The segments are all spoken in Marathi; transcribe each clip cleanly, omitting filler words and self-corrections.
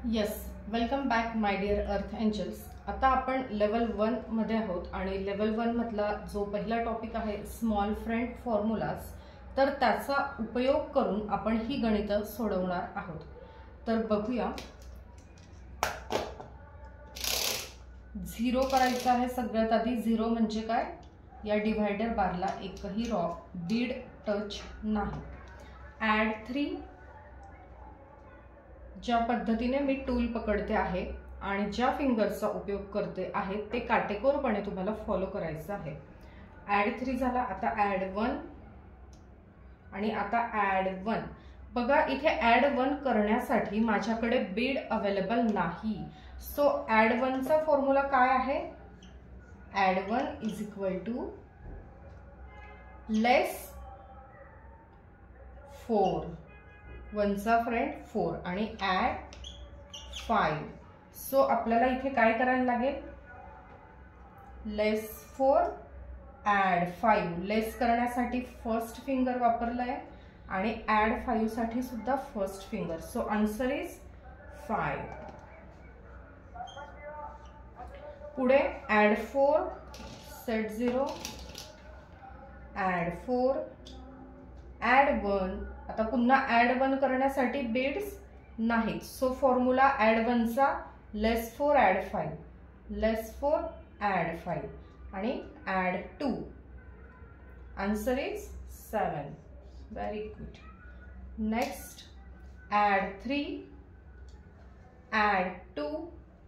Yes, welcome back my dear earth angels. आता आपण लेवल 1 मध्ये आहोत आणि लेवल 1 मधला जो पहिला टॉपिक आहे स्मॉल फ्रेंड फॉर्म्युलाज, तर त्याचा उपयोग करून आपण ही गणितं सोडवणार आहोत. तर बघूया. 0 करायचं आहे. सगळ्यात आधी 0 म्हणजे काय, या डिव्हायडर बारला एकही बीड टच नाही. ॲड 3, ज्या पद्धतीने मी टूल पकडते आहे आणि ज्या फिंगर्सचा उपयोग करते आहे ते काटेकोरपणे तुम्हाला फॉलो करायचं आहे. ॲड 3 झाला. आता ॲड 1 आणि आता ॲड 1. बघा, इथे ॲड 1 करण्यासाठी माझ्याकडे बीड अवेलेबल नाही. सो ॲड 1 चा फॉर्म्युला काय आहे? ॲड 1 इज इक्वल टू लेस 4, 1 चा फ्रेंड 4 आणि ॲड 5. सो आपल्याला इथे काय करायला लागेल? लेस 4 ॲड 5. लेस करण्यासाठी फर्स्ट फिंगर वापरलाय आणि ॲड 5 साठी सुद्धा first finger. So answer is 5. पुढे ॲड 4, सेट 0, ॲड 4, ॲड 1. आता पुन्हा ॲड 1 करण्यासाठी बीड्स नाहीत. सो फॉर्म्युला ॲड 1 चा लेस 4 ॲड 5, लेस 4 ॲड 5 आणि add 2. Answer is 7. Very good. Next add 3, add 2.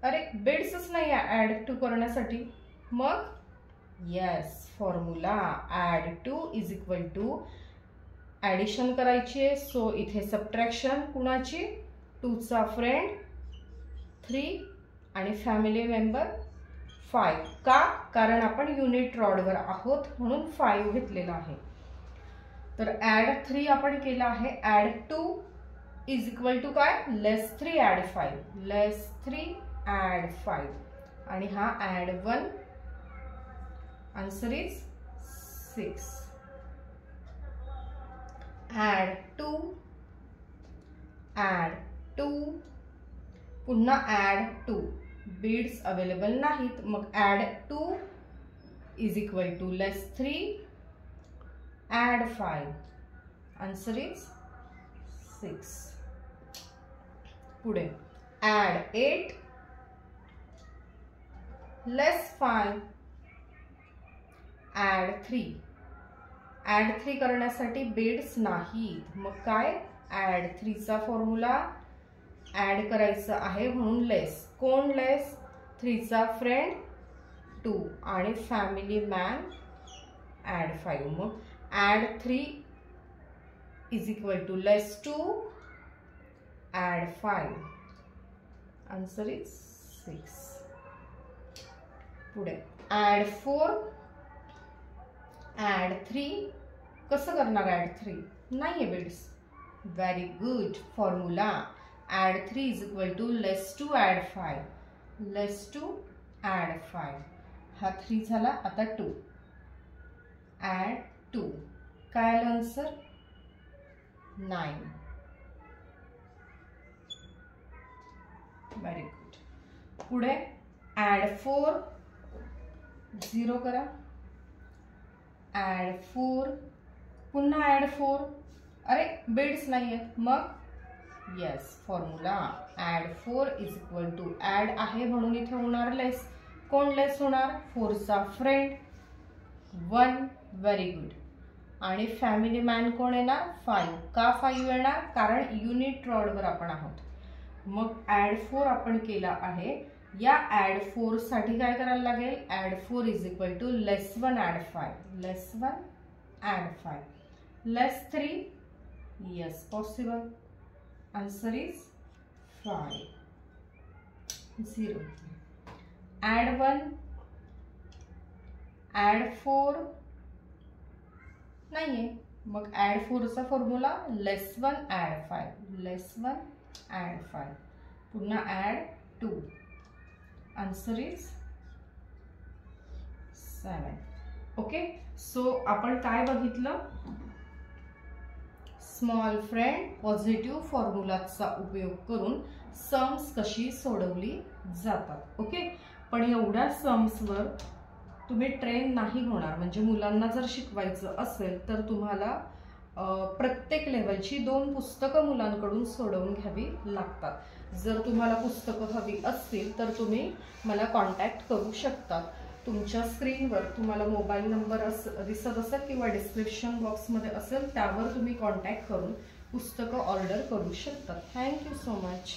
अरे, बीड्सच नाही आहे ॲड 2 करण्यासाठी. मग yes, formula add 2 is equal to addition करायची आहे. सो इथे सबट्रॅक्शन कुणाची? 2 चा फ्रेंड 3 आणि फॅमिली मेंबर 5. का? कारण आपण युनिट रॉडवर आहोत म्हणून 5 घेतलेला आहे. तर ॲड 3 आपण केला आहे. ॲड 2 इज इक्वल टू काय? लेस 3 ॲड 5, लेस 3 ॲड 5 आणि हा add 1. Answer is 6. Add 2, add 2, पुन्हा ॲड 2. बीड्स अवेलेबल नाहीत. मग add 2 is equal to less 3 add 5. Answer is 6. पुढे ॲड 8 लेस 5 ॲड 3. ॲड 3 करण्यासाठी बीड्स नाहीत. मग काय? ॲड 3 चा फॉर्म्युला ॲड करायचं आहे म्हणून लेस. कोण लेस? 3 चा फ्रेंड 2 आणि फॅमिली मॅन ॲड 5. मग add 3 is equal to less 2 add 5. Answer is 6. पुढे ॲड 4, ॲड 3. कसं करणार ॲड 3? नाहीये beads. Very good. Formula add 3 is equal to less 2 add 5, less 2 add 5. हा 3 झाला. आता 2 ॲड 2. काय आलं आन्सर? 9. Very good. पुढे ॲड 4, 0 करा. ॲड 4, पुन्हा ॲड 4. अरे, बीड्स नाही आहेत. मग yes, formula add 4 is equal to add आहे म्हणून इथे होणार लेस. कोण लेस होणार? 4 चा फ्रेंड 1. Very good. आणि फॅमिली मॅन कोण येणार? 5. का 5 येणार? कारण युनिट रॉडवर आपण आहोत. मग ॲड 4 आपण केला आहे. या ॲड 4 साठी काय करायला लागेल? Add 4 is equal to less 1 add 5, less 1 add 5, less 3. Yes, possible. Answer is 5. 0. Add 1, add 4 नाहीये. मग ॲड 4 चा formula less 1 add 5, less 1 add 5, पुन्हा add 2. Answer is 7. Okay. So आपण काय बघितलं? स्मॉल फ्रेंड पॉझिटिव्ह फॉर्म्युलाचा उपयोग करून सम्स कशी सोडवली जातात. ओके, पण एवढ्या सम्सवर तुम्ही ट्रेन नाही होणार. म्हणजे मुलांना जर शिकवायचं असेल तर तुम्हाला प्रत्येक लेवलची 2 पुस्तकं मुलांकडून सोडवून घ्यावी लागतात. जर तुम्हाला पुस्तकं हवी असतील तर तुम्ही मला कॉन्टॅक्ट करू शकता. तुमच्या स्क्रीनवर तुम्हाला मोबाईल नंबर दिसत असेल किंवा डिस्क्रिप्शन बॉक्समध्ये असेल, त्यावर तुम्ही कॉन्टॅक्ट करून पुस्तकं ऑर्डर करू शकता. Thank you so much.